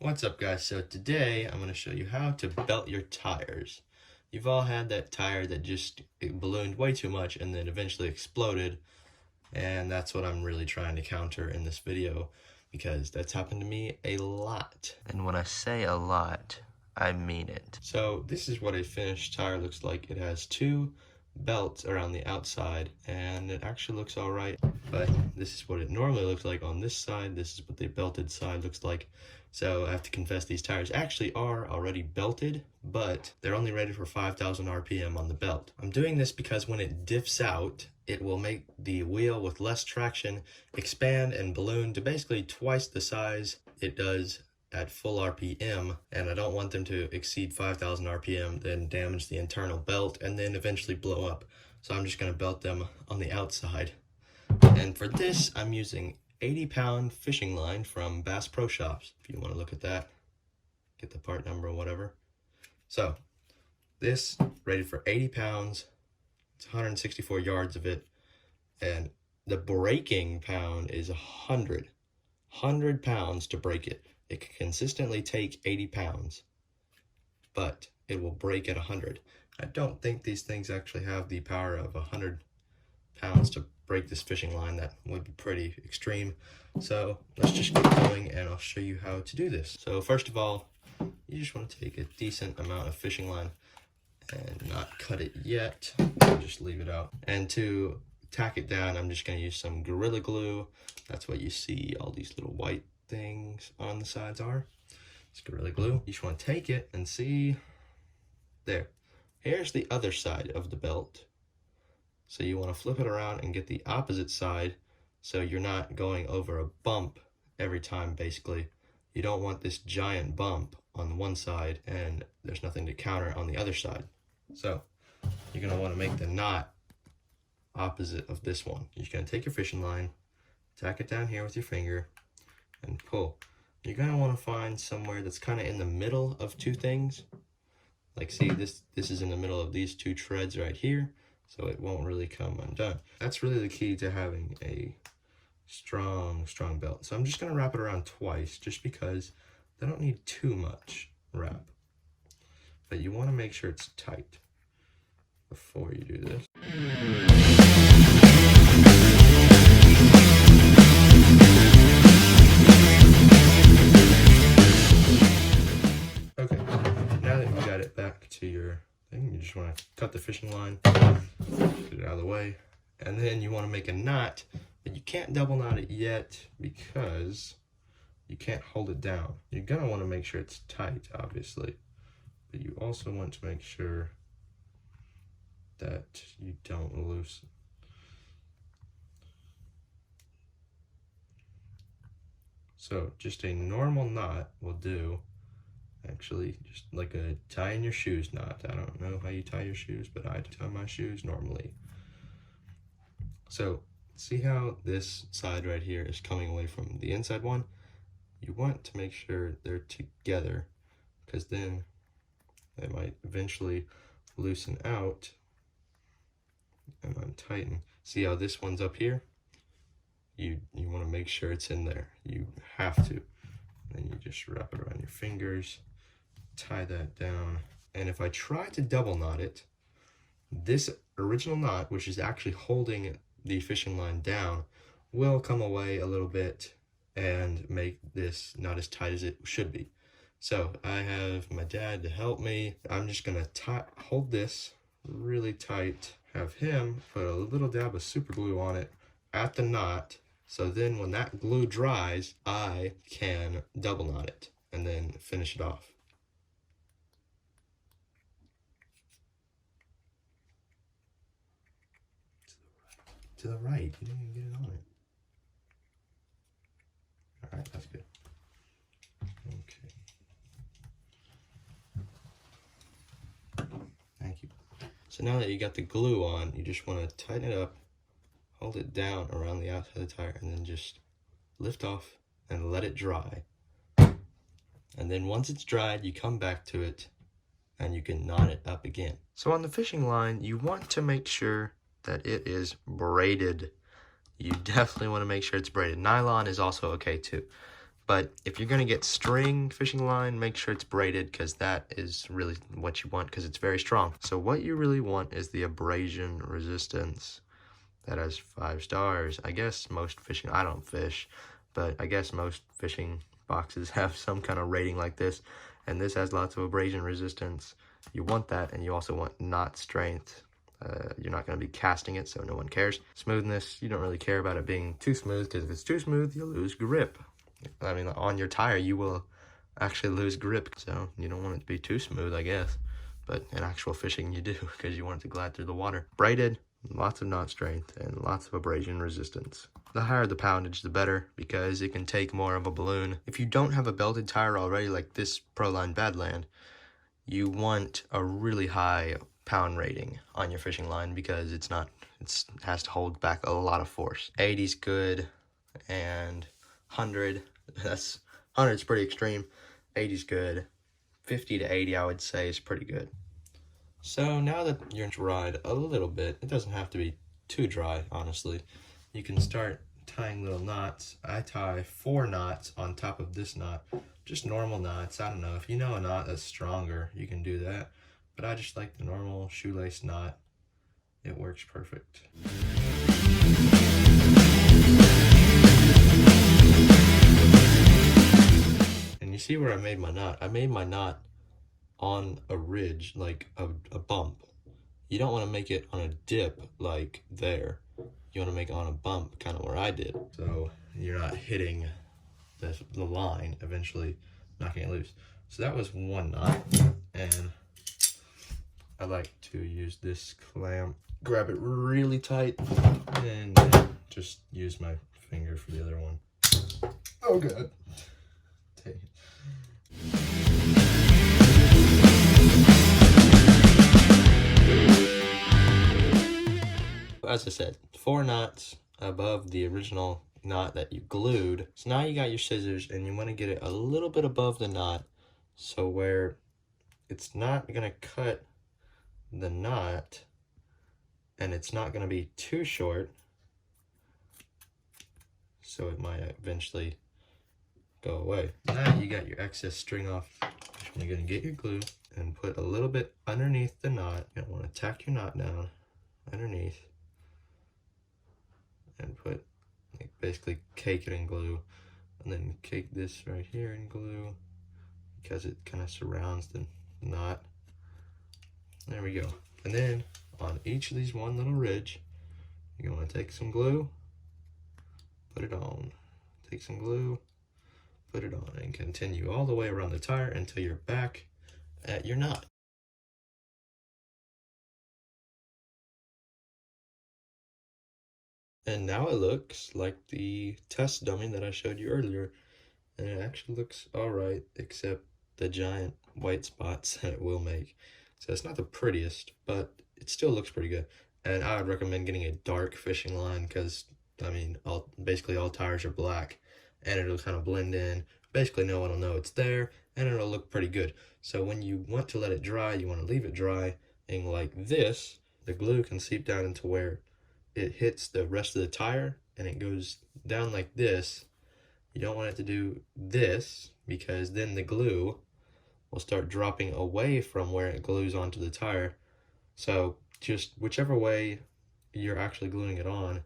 What's up guys? So today I'm going to show you how to belt your tires. You've all had that tire that just ballooned way too much and then eventually exploded, and that's what I'm really trying to counter in this video because that's happened to me a lot. And when I say a lot, I mean it. So this is what a finished tire looks like. It has two belts around the outside and it actually looks all right, but this is what it normally looks like on this side. This is what the belted side looks like. So I have to confess, these tires actually are already belted, but they're only rated for 5,000 RPM on the belt. I'm doing this because when it diffs out, it will make the wheel with less traction expand and balloon to basically twice the size it does at full RPM, and I don't want them to exceed 5,000 RPM, then damage the internal belt, and then eventually blow up. So I'm just going to belt them on the outside. And for this, I'm using 80-pound fishing line from Bass Pro Shops. If you want to look at that, get the part number or whatever. So this rated for 80 pounds. It's 164 yards of it, and the breaking pound is 100 pounds to break it. It can consistently take 80 pounds, but it will break at 100. I don't think these things actually have the power of 100 pounds to break this fishing line. That would be pretty extreme. So let's just get going and I'll show you how to do this. So first of all, you just want to take a decent amount of fishing line and not cut it yet. Just leave it out. And to tack it down, I'm just going to use some Gorilla Glue. That's what you see all these little white things on the sides are. It's Gorilla Glue. You just want to take it and see there. Here's the other side of the belt. So you want to flip it around and get the opposite side so you're not going over a bump every time. Basically, you don't want this giant bump on one side and there's nothing to counter on the other side. So you're going to want to make the knot opposite of this one. You're going to take your fishing line, tack it down here with your finger, and pull. You're going to want to find somewhere that's kind of in the middle of two things. Like see, this is in the middle of these two treads right here, so it won't really come undone. That's really the key to having a strong belt. So I'm just going to wrap it around twice just because they don't need too much wrap. But you want to make sure it's tight before you do this. Okay, now that you got it back to your thing, you just want to cut the fishing line, get it out of the way, and then you want to make a knot, but you can't double knot it yet because you can't hold it down. You're going to want to make sure it's tight, obviously, but you also want to make sure that you don't loosen. So just a normal knot will do. Actually, just like a tie in your shoes knot. I don't know how you tie your shoes, but I tie my shoes normally. So see how this side right here is coming away from the inside one? You want to make sure they're together, because then they might eventually loosen out and untighten. See how this one's up here? You want to make sure it's in there. You have to. And then you just wrap it around your fingers, tie that down. And if I try to double knot it, this original knot, which is actually holding the fishing line down, will come away a little bit and make this not as tight as it should be. So I have my dad to help me. I'm just gonna hold this really tight, have him put a little dab of super glue on it at the knot, so then when that glue dries, I can double knot it and then finish it off. To the right, you didn't even get it on it. All right, that's good. Okay. Thank you. So now that you got the glue on, you just want to tighten it up, hold it down around the outside of the tire, and then just lift off and let it dry. And then once it's dried, you come back to it and you can knot it up again. So on the fishing line, you want to make sure that it is braided. You definitely want to make sure it's braided. Nylon is also okay too, But if you're going to get string fishing line, make sure it's braided, because that is really what you want, because it's very strong. So what you really want is the abrasion resistance. That has 5 stars. I guess most fishing, I don't fish, but I guess most fishing boxes have some kind of rating like this, and this has lots of abrasion resistance. You want that, and you also want knot strength. You're not going to be casting it, so no one cares. Smoothness, you don't really care about it being too smooth, because if it's too smooth, you'll lose grip. I mean, on your tire, you will actually lose grip, so you don't want it to be too smooth, I guess. But in actual fishing, you do, because you want it to glide through the water. Braided, lots of knot strength, and lots of abrasion resistance. The higher the poundage, the better, because it can take more of a balloon. If you don't have a belted tire already, like this Proline Badland, you want a really high pound rating on your fishing line, because it has to hold back a lot of force. 80's good, and 100, 100's pretty extreme. 80's good. 50 to 80, I would say, is pretty good. So now that you're dried a little bit, it doesn't have to be too dry, honestly. You can start tying little knots. I tie 4 knots on top of this knot, just normal knots. I don't know, if you know a knot that's stronger, you can do that. But I just like the normal shoelace knot. It works perfect. And you see where I made my knot? I made my knot on a ridge, like a bump. You don't want to make it on a dip like there. You want to make it on a bump, kind of where I did. So you're not hitting the line, eventually knocking it loose. So that was 1 knot, and I like to use this clamp. Grab it really tight, and then just use my finger for the other one. Oh god. Take it. As I said, 4 knots above the original knot that you glued. So now you got your scissors, and you want to get it a little bit above the knot, so where it's not going to cut the knot, and it's not going to be too short, so it might eventually go away. Now you got your excess string off. You're going to get your glue and put a little bit underneath the knot. You're going to want to tack your knot down underneath and put, like, basically cake it in glue, and then cake this right here in glue, because it kind of surrounds the knot. There we go. And then on each of these one little ridge, you're going to take some glue, put it on, take some glue, put it on, and continue all the way around the tire until you're back at your knot. And now it looks like the test dummy that I showed you earlier, and it actually looks alright, except the giant white spots that it will make. So it's not the prettiest, but it still looks pretty good. And I would recommend getting a dark fishing line, because, I mean, basically all tires are black, and it'll kind of blend in. Basically no one will know it's there, and it'll look pretty good. So when you want to let it dry, you want to leave it dry, and like this, the glue can seep down into where it hits the rest of the tire, and it goes down like this. You don't want it to do this, because then the glue will start dropping away from where it glues onto the tire. So just whichever way you're actually gluing it on,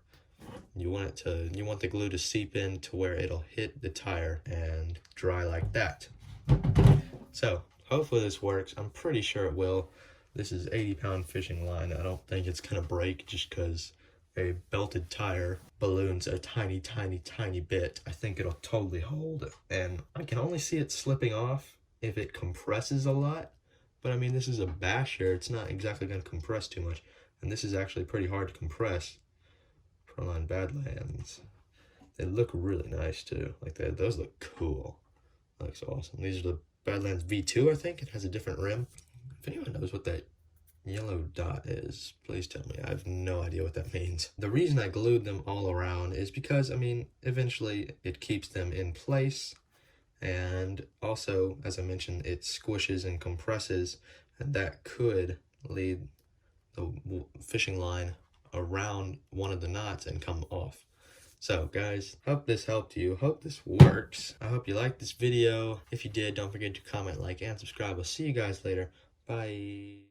you want the glue to seep in to where it'll hit the tire and dry like that. So hopefully this works. I'm pretty sure it will. This is 80-pound fishing line. I don't think it's gonna break, just because a belted tire balloons a tiny bit. I think it'll totally hold, and I can only see it slipping off if it compresses a lot. But I mean, this is a basher, it's not exactly going to compress too much, and this is actually pretty hard to compress. Proline Badlands, they look really nice too. Like those look cool. That looks awesome. These are the Badlands V2, I think. It has a different rim. If anyone knows what that yellow dot is, please tell me. I have no idea what that means. The reason I glued them all around is because, I mean, eventually it keeps them in place, and also, as I mentioned, it squishes and compresses, and that could lead the fishing line around one of the knots and come off. So guys, hope this helped you. Hope this works. I hope you liked this video. If you did, don't forget to comment, like, and subscribe. I'll see you guys later. Bye.